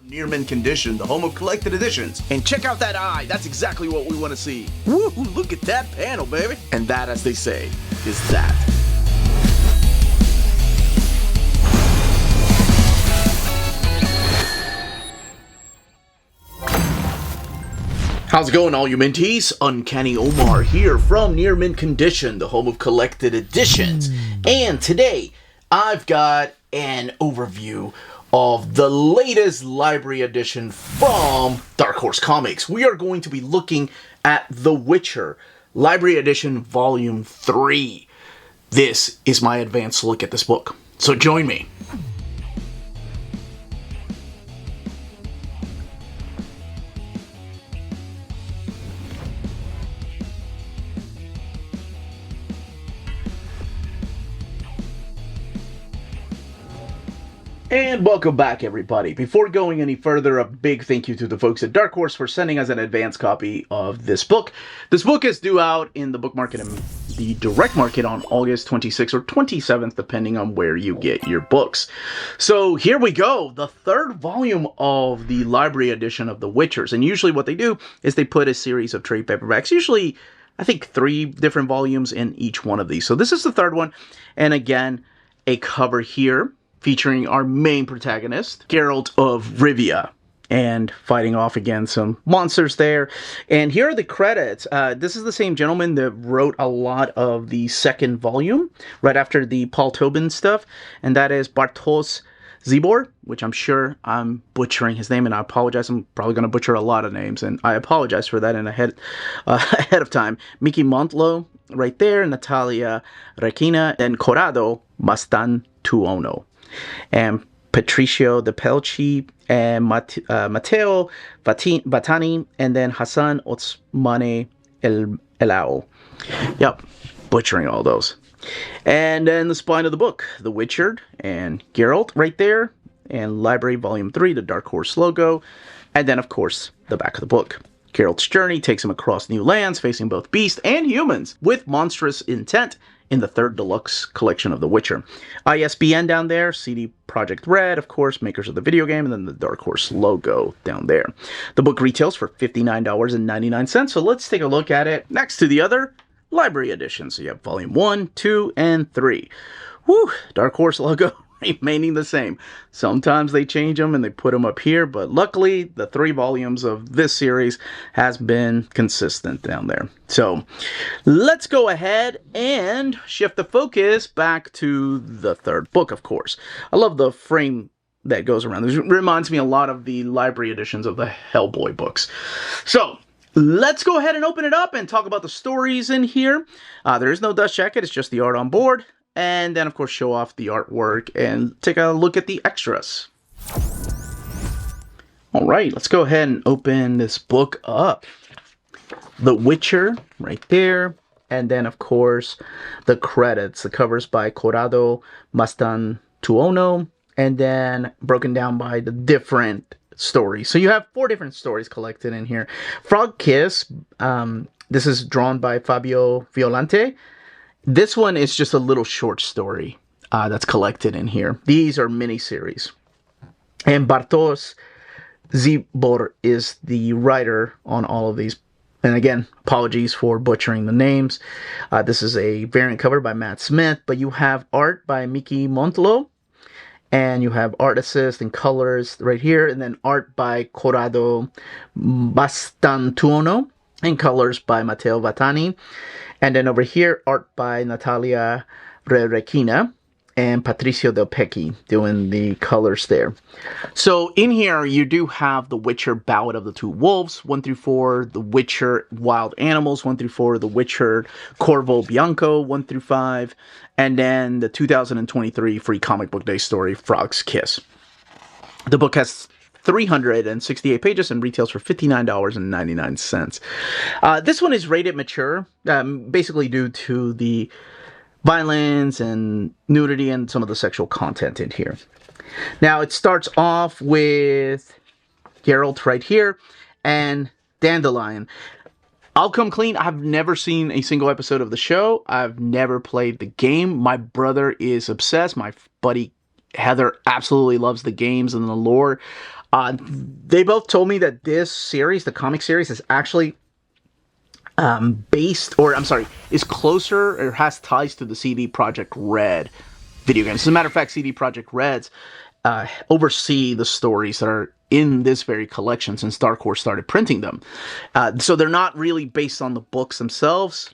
Near Mint Condition, the home of collected editions. And check out that eye, that's exactly what we want to see. Woo, look at that panel, baby. And that, as they say, is that. How's it going, all you Minties? Uncanny Omar here from Near Mint Condition, the home of collected editions. And today, I've got an overview of the latest library edition from Dark Horse Comics. We are going to be looking at The Witcher, Library Edition Volume 3. This is my advanced look at this book, so join me. And welcome back, everybody. Before going any further, a big thank you to the folks at Dark Horse for sending us an advance copy of this book. This book is due out in the book market and the direct market on August 26th or 27th, depending on where you get your books. So here we go, the third volume of the library edition of The Witchers. And usually what they do is they put a series of trade paperbacks, usually I think 3 different volumes in each one of these. So this is the third one. And again, a cover here featuring our main protagonist, Geralt of Rivia, and fighting off against some monsters there. And here are the credits. This is the same gentleman that wrote a lot of the second volume, right after the Paul Tobin stuff, and that is Bartosz Zibor, which I'm sure I'm butchering his name, and I apologize. I'm probably going to butcher a lot of names, and I apologize for that in ahead of time. Miki Montlo, right there, Natalia Rekina, and Corrado Mastantuono. And Patricio De Pelci, and Matteo Battani, and then Hassan Otsmane Elao. Yep, butchering all those. And then the spine of the book, The Witcher and Geralt right there, and Library Volume 3, the Dark Horse logo, and then, of course, the back of the book. Geralt's journey takes him across new lands, facing both beasts and humans, with monstrous intent, in the third deluxe collection of The Witcher. ISBN down there, CD Projekt Red, of course, makers of the video game, and then the Dark Horse logo down there. The book retails for $59.99, so let's take a look at it next to the other library editions. So you have Volume 1, 2, and 3. Woo! Dark Horse logo remaining the same. Sometimes they change them and they put them up here, but luckily the 3 volumes of this series has been consistent down there. So let's go ahead and shift the focus back to the third book, of course. I love the frame that goes around. This reminds me a lot of the library editions of the Hellboy books. So let's go ahead and open it up and talk about the stories in here. There is no dust jacket, it's just the art on board. And then, of course, show off the artwork and take a look at the extras. All right, let's go ahead and open this book up. The Witcher, right there. And then, of course, the credits. The cover's by Corrado Mastantuono. And then broken down by the different stories. So you have 4 different stories collected in here. Frog Kiss. This is drawn by Fabio Violante. This one is just a little short story that's collected in here. These are miniseries. And Bartosz Zibor is the writer on all of these. And again, apologies for butchering the names. This is a variant cover by Matt Smith, but you have art by Miki Montlo. And you have art assist and colors right here. And then art by Corrado Mastantuono. And colors by Matteo Battani. And then over here, art by Natalia Rekina and Patricio Del Pecchi doing the colors there. So in here, you do have The Witcher, Ballad of the Two Wolves, 1 through 4, The Witcher, Wild Animals, 1 through 4, The Witcher, Corvo Bianco, 1 through 5, and then the 2023 Free Comic Book Day story, Frog's Kiss. The book has 368 pages and retails for $59.99. This one is rated mature, basically due to the violence and nudity and some of the sexual content in here. Now, it starts off with Geralt right here and Dandelion. I'll come clean, I've never seen a single episode of the show. I've never played the game. My brother is obsessed. My buddy Heather absolutely loves the games and the lore. They both told me that this series, the comic series, is actually is closer or has ties to the CD Projekt Red video games. As a matter of fact, CD Projekt Reds oversee the stories that are in this very collection since Dark Horse started printing them. So they're not really based on the books themselves,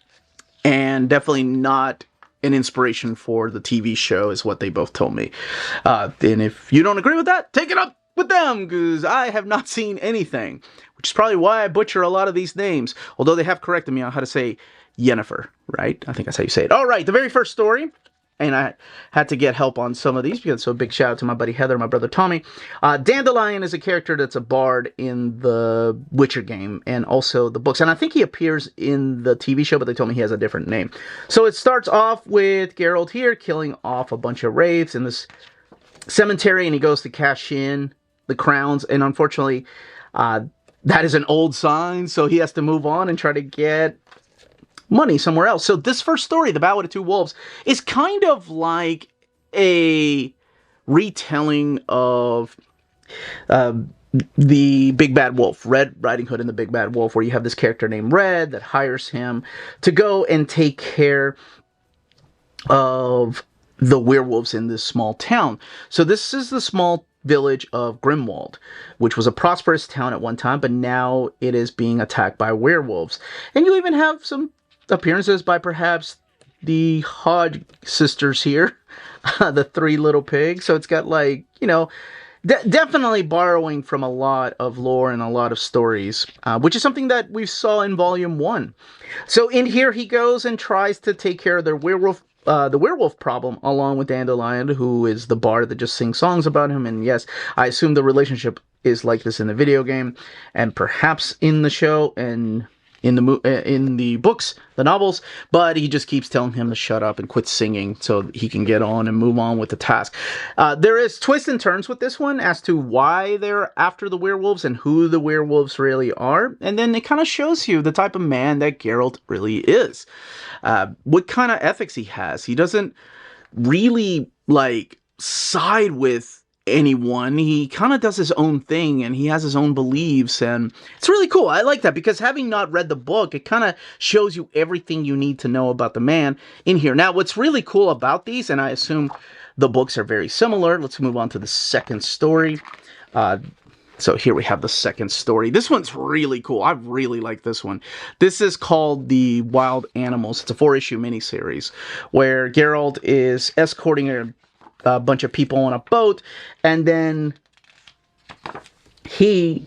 and definitely not an inspiration for the TV show, is what they both told me. And if you don't agree with that, take it up with them, because I have not seen anything, which is probably why I butcher a lot of these names, although they have corrected me on how to say Yennefer, right? I think that's how you say it. All right, the very first story, and I had to get help on some of these, because so big shout out to my buddy Heather, my brother Tommy. Dandelion is a character that's a bard in the Witcher game, and also the books, and I think he appears in the TV show, but they told me he has a different name. So it starts off with Geralt here killing off a bunch of wraiths in this cemetery, and he goes to cash in the crowns, and unfortunately that is an old sign, so he has to move on and try to get money somewhere else. So this first story, The Ballad of Two Wolves, is kind of like a retelling of the Big Bad Wolf, Red Riding Hood and the Big Bad Wolf, where you have this character named Red that hires him to go and take care of the werewolves in this small town. So this is the small village of Grimwald, which was a prosperous town at one time, but now it is being attacked by werewolves. And you even have some appearances by perhaps the Hodge sisters here, the three little pigs. So it's got, like, you know, definitely borrowing from a lot of lore and a lot of stories, which is something that we saw in Volume 1. So in here he goes and tries to take care of their the werewolf problem, along with Dandelion, who is the bard that just sings songs about him. And yes, I assume the relationship is like this in the video game, and perhaps in the show, and in the books, the novels, but he just keeps telling him to shut up and quit singing so he can get on and move on with the task. There is twists and turns with this one as to why they're after the werewolves and who the werewolves really are, and then it kind of shows you the type of man that Geralt really is. What kind of ethics he has. He doesn't really, like, side with anyone. He kind of does his own thing, and he has his own beliefs, and it's really cool. I like that, because having not read the book, it kind of shows you everything you need to know about the man in here. Now, what's really cool about these, and I assume the books are very similar, let's move on to the second story. So here we have the second story. This one's really cool. I really like this one. This is called The Wild Animals. It's a 4-issue miniseries where Geralt is escorting a bunch of people on a boat, and then he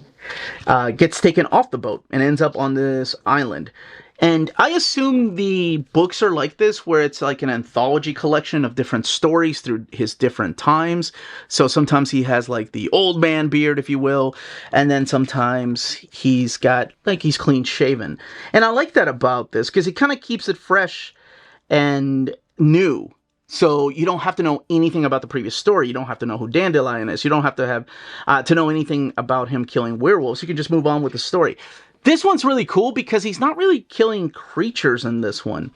gets taken off the boat and ends up on this island. And I assume the books are like this, where it's like an anthology collection of different stories through his different times. So sometimes he has, like, the old man beard, if you will, and then sometimes he's got, like, he's clean shaven. And I like that about this, because it kind of keeps it fresh and new. So you don't have to know anything about the previous story. You don't have to know who Dandelion is. You don't have to have to know anything about him killing werewolves. You can just move on with the story. This one's really cool because he's not really killing creatures in this one.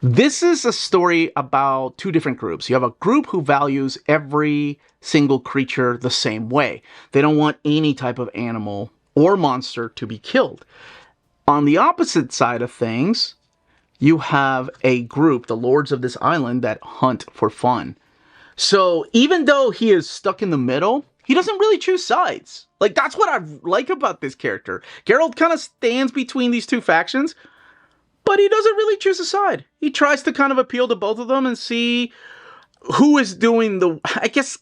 This is a story about two different groups. You have a group who values every single creature the same way. They don't want any type of animal or monster to be killed. On the opposite side of things, you have a group, the lords of this island, that hunt for fun. So even though he is stuck in the middle, he doesn't really choose sides. Like, that's what I like about this character. Geralt kind of stands between these two factions, but he doesn't really choose a side. He tries to kind of appeal to both of them and see who is doing the, I guess,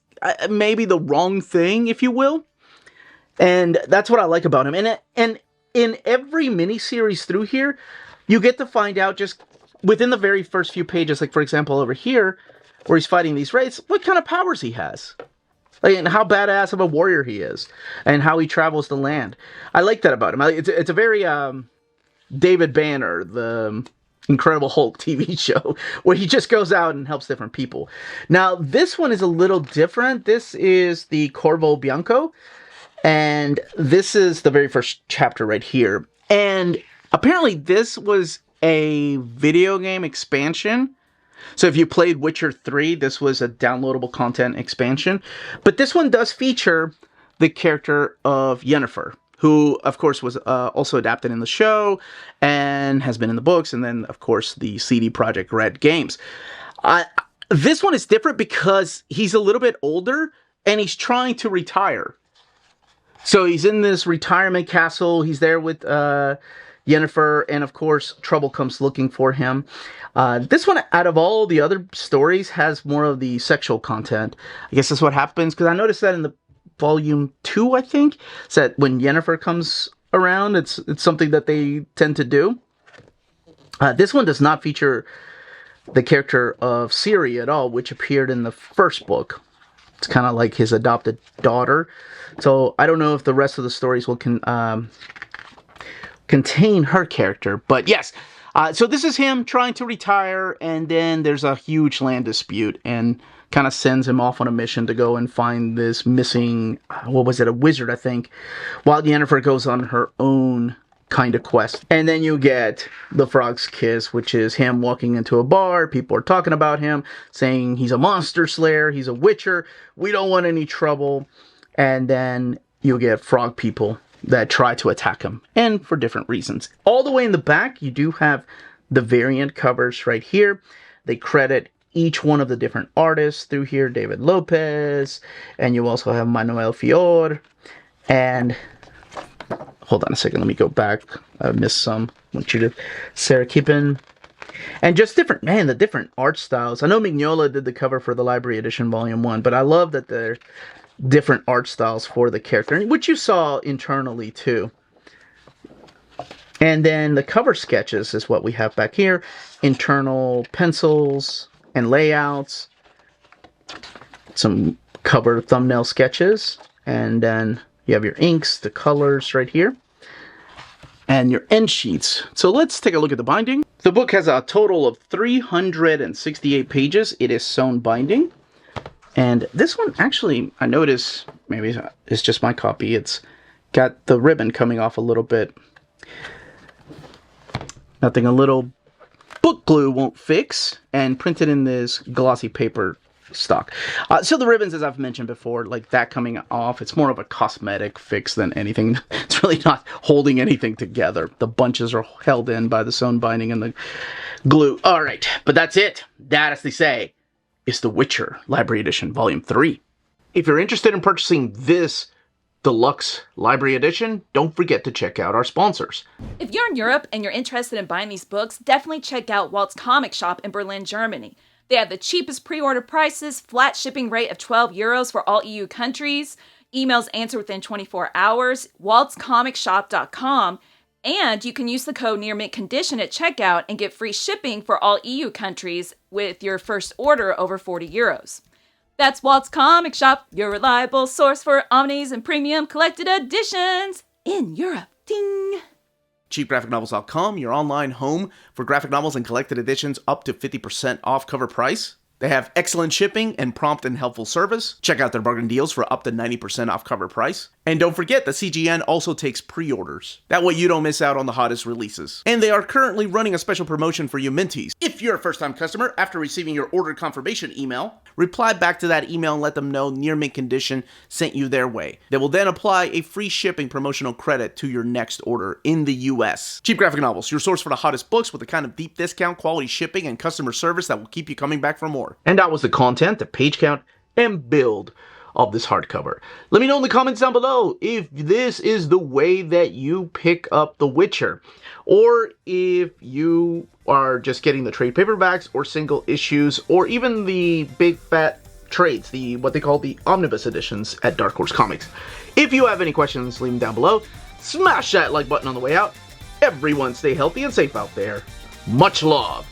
maybe the wrong thing, if you will. And that's what I like about him. And in every miniseries through here, you get to find out just within the very first few pages, like, for example, over here, where he's fighting these wraiths, what kind of powers he has. Like, and how badass of a warrior he is, and how he travels the land. I like that about him. It's a very David Banner, the Incredible Hulk TV show, where he just goes out and helps different people. Now, this one is a little different. This is the Corvo Bianco, and this is the very first chapter right here. And apparently this was a video game expansion. So if you played Witcher 3, this was a downloadable content expansion. But this one does feature the character of Yennefer, who, of course, was also adapted in the show and has been in the books, and then, of course, the CD Projekt Red games. This one is different because he's a little bit older, and he's trying to retire. So he's in this retirement castle. He's there with Yennefer, and of course, trouble comes looking for him. This one, out of all the other stories, has more of the sexual content. I guess that's what happens, because I noticed that in the volume 2, I think, is that when Yennefer comes around, it's something that they tend to do. This one does not feature the character of Ciri at all, which appeared in the first book. It's kind of like his adopted daughter. So I don't know if the rest of the stories will contain her character. But yes, so this is him trying to retire, and then there's a huge land dispute, and kind of sends him off on a mission to go and find this missing, what was it, a wizard, I think, while Yennefer goes on her own kind of quest. And then you get the Frog's Kiss, which is him walking into a bar. People are talking about him, saying he's a monster slayer, he's a witcher, we don't want any trouble. And then you get frog people that try to attack him, and for different reasons. All the way in the back, you do have the variant covers right here. They credit each one of the different artists through here, David Lopez, and you also have Manuel Fior, and hold on a second, let me go back, I missed some, I want you to, Sarah Kippen, and just different, man, the different art styles. I know Mignola did the cover for the Library Edition Volume 1, but I love that they're different art styles for the character, which you saw internally too. And then the cover sketches is what we have back here, internal pencils and layouts, some cover thumbnail sketches, and then you have your inks, the colors right here, and your end sheets. So let's take a look at the binding. The book has a total of 368 pages. It is sewn binding. And this one, actually, I notice, maybe it's just my copy, it's got the ribbon coming off a little bit. Nothing a little book glue won't fix, and printed in this glossy paper stock. So the ribbons, as I've mentioned before, like that coming off, it's more of a cosmetic fix than anything. It's really not holding anything together. The bunches are held in by the sewn binding and the glue. All right, but that's it. That, as they say, is The Witcher Library Edition Volume 3. If you're interested in purchasing this deluxe library edition, don't forget to check out our sponsors. If you're in Europe and you're interested in buying these books, definitely check out Walt's Comic Shop in Berlin, Germany. They have the cheapest pre-order prices, flat shipping rate of €12 for all EU countries, emails answered within 24 hours, waltscomicshop.com, and you can use the code nearmintcondition at checkout and get free shipping for all EU countries with your first order over €40. That's Walt's Comic Shop, your reliable source for omnis and premium collected editions in Europe. Ding! CheapGraphicNovels.com, your online home for graphic novels and collected editions up to 50% off cover price. They have excellent shipping and prompt and helpful service. Check out their bargain deals for up to 90% off cover price. And don't forget that CGN also takes pre-orders. That way you don't miss out on the hottest releases. And they are currently running a special promotion for you Minties. If you're a first-time customer, after receiving your order confirmation email, reply back to that email and let them know Near Mint Condition sent you their way. They will then apply a free shipping promotional credit to your next order in the US. Cheap Graphic Novels, your source for the hottest books with the kind of deep discount, quality shipping, and customer service that will keep you coming back for more. And that was the content, the page count, and build of this hardcover. Let me know in the comments down below if this is the way that you pick up The Witcher, or if you are just getting the trade paperbacks or single issues, or even the big fat trades, what they call the omnibus editions at Dark Horse Comics. If you have any questions, leave them down below. Smash that like button on the way out. Everyone stay healthy and safe out there. Much love.